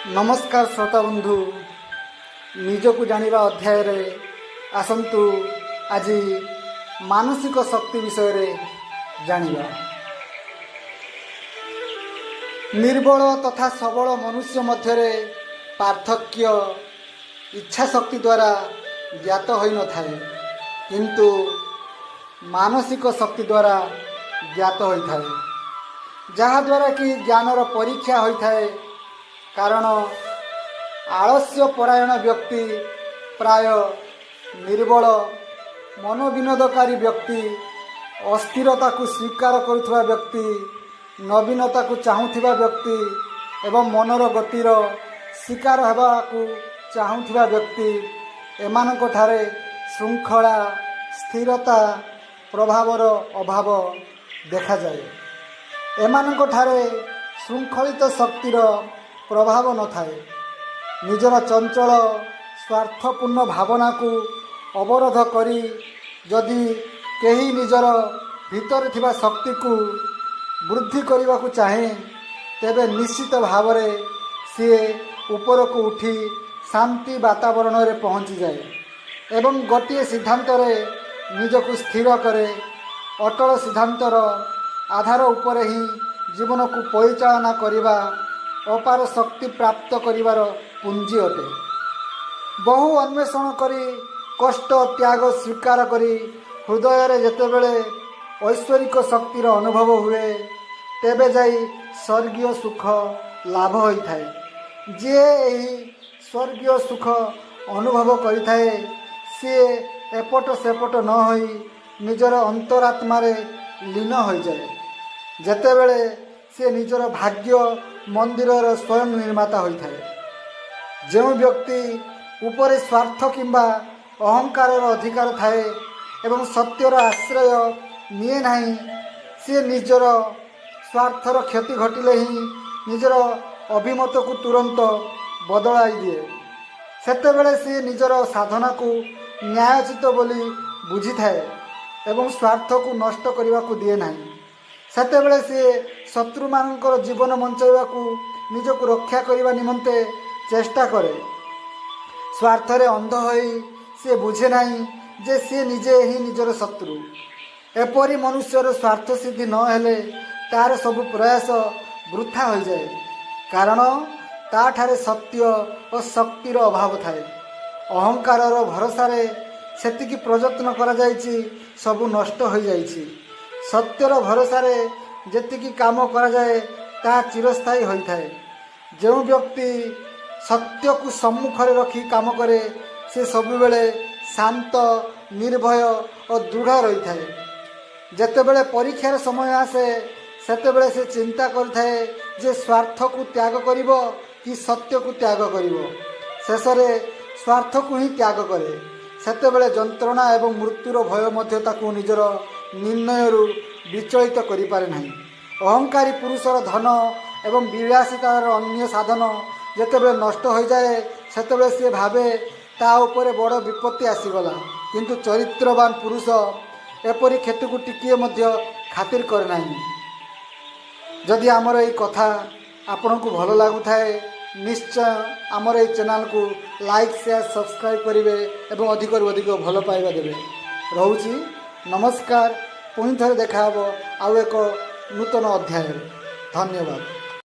नमस्कार श्रोता बंधु निजकु जानिबा अध्याय रे आसंतु आज मानसिक शक्ति विषय रे जानिबा। निर्बल तथा सबल मनुष्य मध्यरे पार्थक्य इच्छा शक्ति द्वारा ज्ञात होई न थाए, किंतु मानसिक शक्ति द्वारा ज्ञात होई थाए, जहा द्वारा कि ज्ञानर परीक्षा होई थाए। कारण आलस्य परायण व्यक्ति प्राय निर्बल, मनोविनोदकारी व्यक्ति, अस्थिरता को स्वीकार करुवा व्यक्ति, नवीनता को चाहूथिबा व्यक्ति एवं मनर गतिर शिकार हेबाकू चाहूथिबा व्यक्ति एमानक ठारे श्रृंखला स्थिरता प्रभावर अभाव देखा जाए। एमानक ठारे श्रृंखलित शक्तिर प्रभाव न थाए। निजर चंचल स्वार्थपूर्ण भावना को अवरोध करी जदि केही निजर भीतर थिबा शक्ति को वृद्धि करने को चाहे, तेबे निश्चित भाव रे सी ऊपर को उठी शांति वातावरण रे पहुँची जाए एवं गोटे सिद्धांत रे निजको स्थिर करे। अटल सिद्धांतर आधार उपरे ही जीवन को परिचालना करिबा अपार शक्ति प्राप्त करिवार पुंजी अटे। बहु अन्वेषण करी कष्ट त्याग स्वीकार करी हृदय रे जेतेबेले ऐश्वरिक शक्तिर अनुभव हुए, तेबे जाई स्वर्गीय सुख लाभ होई थाए। जे एही स्वर्गीय सुख अनुभव करि थाए, सी एपट सेपट न होई निजर अंतरात्मा रे लीन होई जाए। जेतेबेले से निजर भाग्य मंदिर स्वयं निर्माता होता है। जो व्यक्ति उपरे स्वार्थ किंबा अहंकार अधिकार थाए एवं सत्यर आश्रय निए नहीं, सी निजर स्वार्थर क्षति घटिले ही निजर अभिमत को तुरंत बदलाई दिए। सेतेबेले सी निजर साधना को न्यायोचित बोली बुझी थाए एवं स्वार्थ को नष्ट करने को दिए नहीं। सेतेबेले सी शत्रु मानकर जीवन बंचाइबा को निजको रक्षा करने निमंते चेष्टा करे। स्वार्थ रे अंध होई सी बुझे नहीं जे सी निजे ही निजर शत्रु। एपरी मनुष्यर स्वार्थ सिद्धि न हेले तार सब प्रयास वृथा हो जाए, कारण ताठारे सत्य और शक्तिर अभाव थाए। अहंकार भरोसा रे सेतिकी प्रयत्न करा जायछि, सबु नष्ट हो जायछि। सत्यर भरोसा रे जेतिकी काम करा जाए ता चिरस्थायी होई थाए। जो व्यक्ति सत्य को सम्मुख रे रखी काम करे, से सबुबेले शांत निर्भय और दृढ़ रही थाए। जेतेबेले परीक्षार समय आसे, सेतेबेले से चिंता करिथाए जे स्वार्थ को त्याग करिवो कि सत्य को त्याग करिवो। शेषरे स्वार्थ को ही त्याग करे। सेतेबेले जंत्रणा एवं मृत्युर भय मध्य ताकू निजर निर्णय विचलित करि पारे नहीं। अहंकारी पुरुषर धन एवं विलासितार अन्य साधन जेतेबेले नष्ट हो जाए, सेतेबेले से भावे ता उपरे बड़ विपत्ति आसीगला, किंतु चरित्रवान पुरुष एपरी क्षति को टिकिए मध्य खातिर करे नहीं। जदि आमर এই कथा आपन को भल लागु थाए, निश्चय आमर এই चैनल को लाइक शेयर सब्सक्राइब करेंगे एवं अधिक अधिक भल पाइबा देवे। रहुची नमस्कार। पुणी थे देखा आउ एक नूतन अध्याय। धन्यवाद।